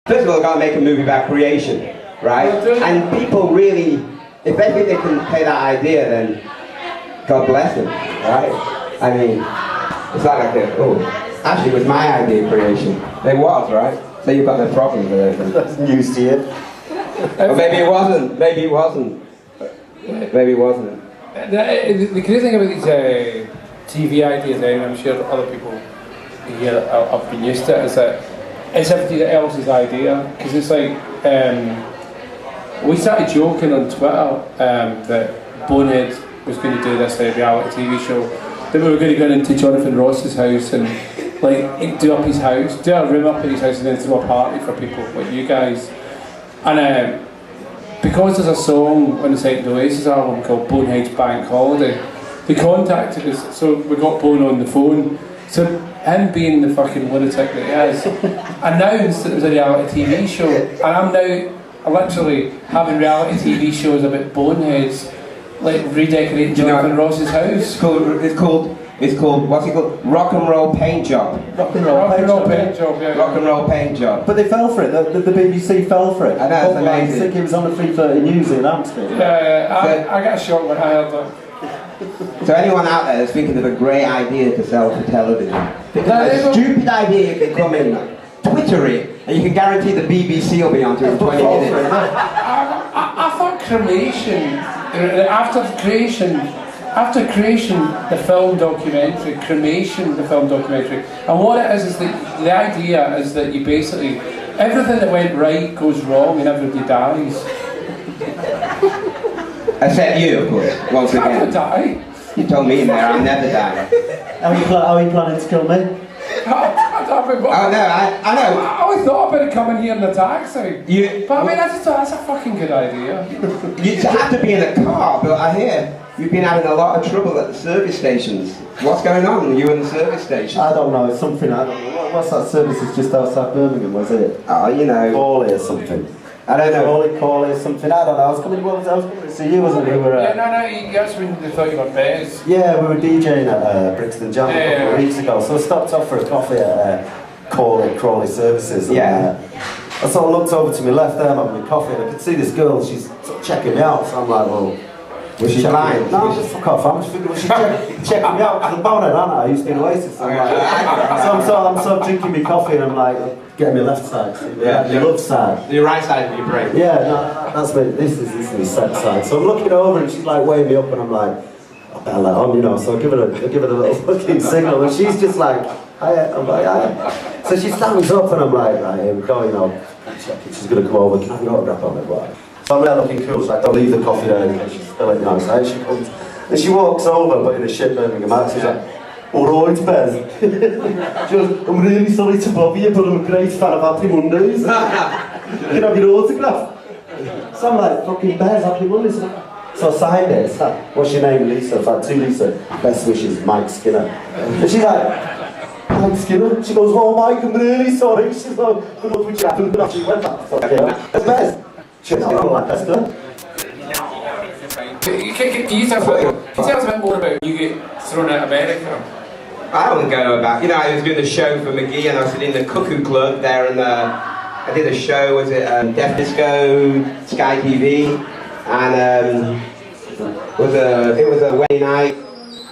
First of all, they've got to make a movie about creation, right? And people really, if they think they can pay that idea, then God bless them, right? I mean, it's like actually it was my idea of creation. It was, right? So you've got no problem with it. That's news to you. Or maybe it wasn't, maybe it wasn't. Maybe it wasn't. The crazy thing about these TV ideas, and I'm sure other people here have been used to it, is that it's everybody else's idea. Because it's like, we started joking on Twitter that Bonehead was going to do this reality TV show. Then we were going to go into Jonathan Ross's house and like do up his house, do a room up in his house and then throw a party for people like you guys. And because there's a song on the Second Oasis album called Bonehead's Bank Holiday, they contacted us, so we got Bone on the phone. So him being the fucking lunatic that he is, announced that it was a reality TV show, and I'm now literally having reality TV shows about boneheads, like redecorating Jonathan Ross's house. It's called, what's it called? Rock and Roll Paint Job. Rock and roll paint job, yeah. Rock and Roll Paint Job. But they fell for it, the BBC fell for it. I know, it's amazing. I think it was on the 3:30 News in Amsterdam. I got a shock when I heard that. So anyone out there is thinking of a great idea to sell for television, think of a stupid idea you can come in, Twitter it, and you can guarantee the BBC will be on to it in 20 minutes. I thought cremation, after creation, the film documentary, cremation, the film documentary, and what it is that the idea is that you basically, everything that went right goes wrong and everybody dies. Except you, of course, once I'm again. gonna die. You told me in there I'll never die. How are you planning to kill me? Oh no, I know. I always thought about coming here in a taxi. But I mean, I just thought that's a fucking good idea. You have to be in a car, but I hear you've been having a lot of trouble at the service stations. What's going on, you and the service station? I don't know, it's something, I don't know. What's that service? It's just outside Birmingham, was it? Oh, you know. Cawley or something. I don't know. Cawley or something, I don't know. I was coming to see you, wasn't it? That's when they thought you were Bez. Yeah, we were DJing at Brixton Jam a couple of weeks ago, so I stopped off for a coffee at Crawley Services. And, I sort of looked over to my left there, having my coffee, and I could see this girl, she's sort of checking me out, so I'm like, well... Was she blind? No, just fuck off. I'm just thinking, was she checking me out? Because I'm bonehead, aren't I? I used to be in Oasis. So I'm sort of drinking my coffee and I'm like, getting my left side. Your left side. Your right side of your brain. Yeah, no, that's me. This is my set side. So I'm looking over and she's like weighing me up and I'm like, I better let on, you know. So I give her a little fucking signal and she's just like, hiya. I'm like, hiya. So she stands up and I'm like, right, here we go, you know. She's going to come over. Can I have an autograph on it? Right. So I'm there looking cool, so I don't leave the coffee there in case she's spilling it outside. She comes and she walks over, but in a shit Birmingham accent, she's like, alright, Bez. She goes, I'm really sorry to bother you, but I'm a great fan of Happy Mondays. Can I have your autograph? So I'm like, fucking Bez, Happy Mondays. So I signed it. It's like, what's your name, Lisa? It's like, to Lisa. Best wishes, Mike Skinner. And she's like, Mike Skinner? She goes, oh Mike, I'm really sorry. She's like, good luck with you. And she went back. It's Bez. Can you tell us a bit more about you get thrown out of America? I don't go about, you know, I was doing the show for McGee and I was in the Cuckoo Club there and I did a show, was it Deaf Disco, Sky TV, and it was a Wednesday night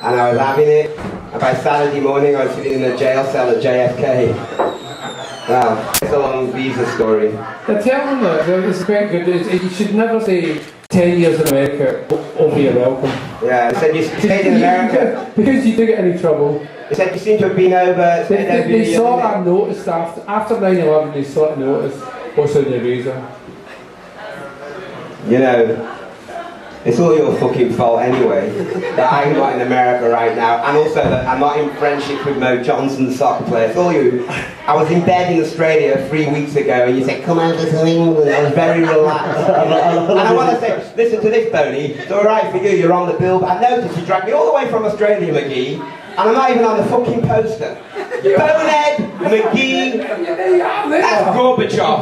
and I was having it, and by Saturday morning I was sitting in a jail cell at JFK. Wow, it's a long visa story. Tell them that, it's quite good. You should never say 10 years in America, over you're welcome. Yeah, they said you stayed in America. Because you do get any trouble. They said you seem to have been over... They saw that notice after 9/11, they saw a notice, what's on your visa. You know, it's all your fucking fault anyway, that I'm not in America right now, and also that I'm not in friendship with Mo Johnson, the soccer player. It's all you. I was in bed in Australia 3 weeks ago, and you said, come over to England. I was very relaxed. And I want to say, listen to this, Boney, it's alright for you, you're on the bill, but I noticed you dragged me all the way from Australia, McGee, and I'm not even on the fucking poster. Bonehead, McGee, that's Gorbachev.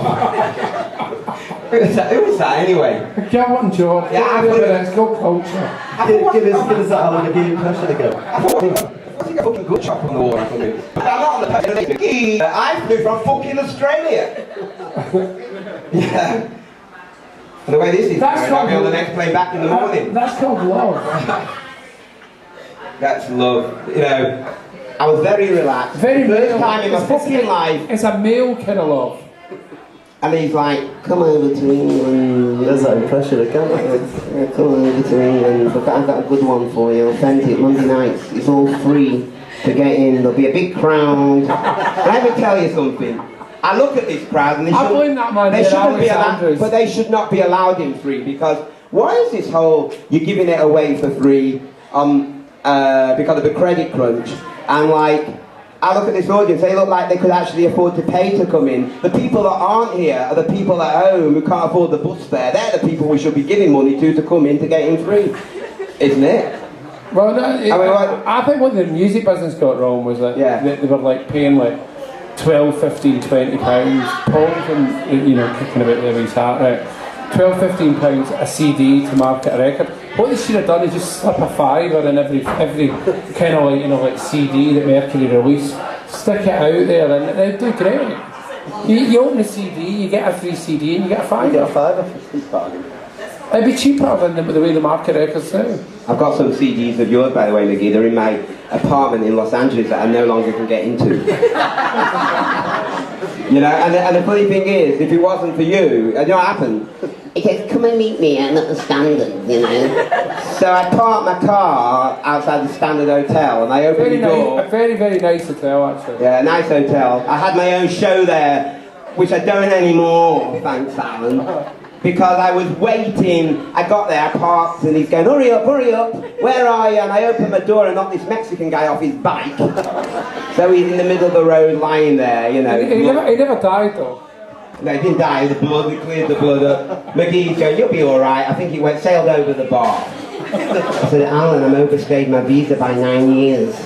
Who was that anyway? Gallant job. Yeah, it's called culture. Give us that Alan McGee impression again. I think a fucking good chop on the wall or something. I'm not on the poster. I flew from fucking Australia. Yeah. And the way this is, That's I'll be on the called- next plane back in the morning. That's called love. That's love. You know, I was very relaxed. Very First male. time in my It's- fucking life. It's a male kind of love. And he's like, come over to England. There's that impression again. Yeah, come over to England. I've got a good one for you. Authentic Monday nights. It's all free to get in. There'll be a big crowd. Let me tell you something. I look at this crowd and they I blame that man they here, shouldn't be Alex allowed, Andrews. but they should not be allowed in free because why is this whole you're giving it away for free because of the credit crunch and like I look at this audience, they look like they could actually afford to pay to come in. The people that aren't here are the people at home who can't afford the bus fare. They're the people we should be giving money to come in to get in free, isn't it? Well, no, I I think what the music business got wrong was that Yeah. they were like paying like 12, 15, 20 pounds. Paul from, you know, kicking about there with his heart, right? 12, 15 pounds a CD to market a record. What they should have done is just slip a fiver in every kind of like, you know, like CD that Mercury release, stick it out there and they'd do great. You open a CD, you get a free CD and you get a You fiver. get a fiver for this bargain. It'd be cheaper than the way the market records now. I've got some CDs of yours, by the way, McGee. They're in my apartment in Los Angeles that I no longer can get into. You know, and the funny thing is, if it wasn't for you know what happened? He says, come and meet me at the Standard, you know. So I parked my car outside the Standard Hotel and I opened Very the door. nice, a very, very nice hotel actually. Yeah, a nice hotel. I had my own show there, which I don't anymore, thanks Alan. Because I was waiting, I got there, I parked, and he's going, hurry up, where are you? And I opened my door and knocked this Mexican guy off his bike. So he's in the middle of the road lying there, you know. He never died though. No, he didn't die, the blood, he cleared the blood up. McGee's going, you'll be alright. I think he sailed over the bar. I said, Alan, I'm overstayed my visa by 9 years.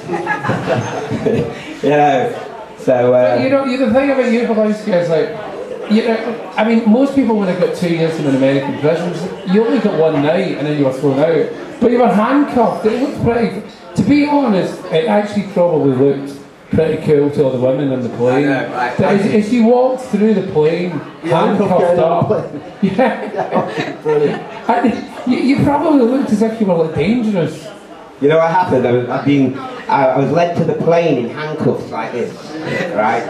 You know, so... You know, the thing about you, Polanski, is like, you know, I mean, most people would have got 2 years in an American prison. You only got one night and then you were thrown out. But you were handcuffed. It looked pretty... To be honest, it actually probably looked pretty cool to all the women on the plane. I know, right. But as you walked through the plane, handcuffed up, yeah, and you probably looked as if you were like dangerous. You know what happened? I was led to the plane in handcuffs like this, right?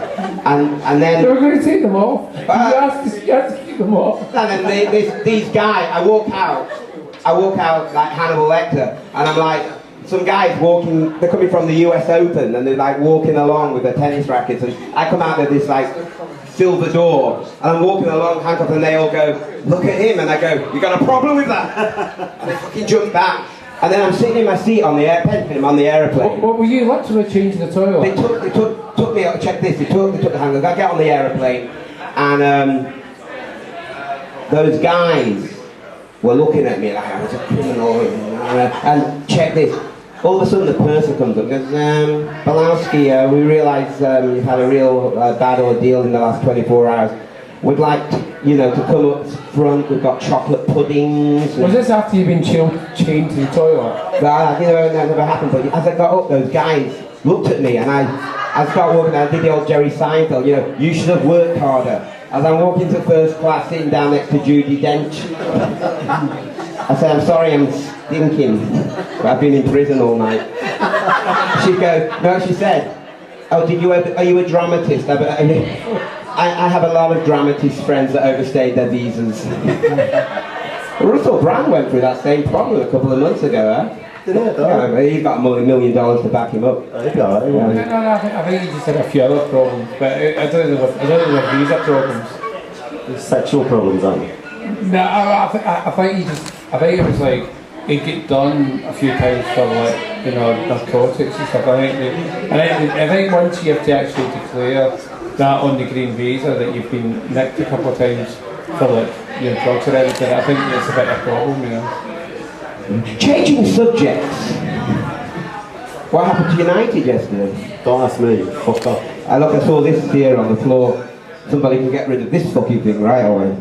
And They then... were going to take them off. You had to keep them off. And then these guys, I walk out like Hannibal Lecter, and I'm like, some guys walking, they're coming from the US Open, and they're like walking along with their tennis rackets, and I come out of this like silver door, and I'm walking along handcuffed, and they all go, look at him, and I go, you got a problem with that? And they fucking jump back, and then I'm sitting in my seat on the airplane. What were you literally changing the toilet? They took me out, check this, they took the handcuffs, I get on the aeroplane, and those guys were looking at me like I was a criminal, and check this. All of a sudden the purser comes up and goes, Polanski, we realise you've had a real bad ordeal in the last 24 hours. We'd like, you know, to come up front, we've got chocolate puddings. Was this after you'd been chained to the toilet? That never happened, but as I got up, those guys looked at me and I started walking, I did the old Jerry Seinfeld, you know, you should have worked harder. As I'm walking to first class, sitting down next to Judi Dench, I said, I'm sorry, I'm stinking. I've been in prison all night. She'd go, no, she said, oh, are you a dramatist? I have a lot of dramatist friends that overstayed their visas. Russell Brand went through that same problem a couple of months ago, huh? Did it? Yeah, he's got $1 million to back him up. I think all right, yeah. No, I think he just had a few other problems, but I don't think there were visa problems. There's sexual problems, aren't there? No, I think it was like he'd get done a few times for like, you know, narcotics and stuff. I think once you have to actually declare that on the green visa that you've been nicked a couple of times for like, you know, drugs or anything, I think it's a bit of a problem, you know. Changing subjects. What happened to United yesterday? Don't ask me, fuck off. I saw this here on the floor. Somebody can get rid of this fucking thing right away.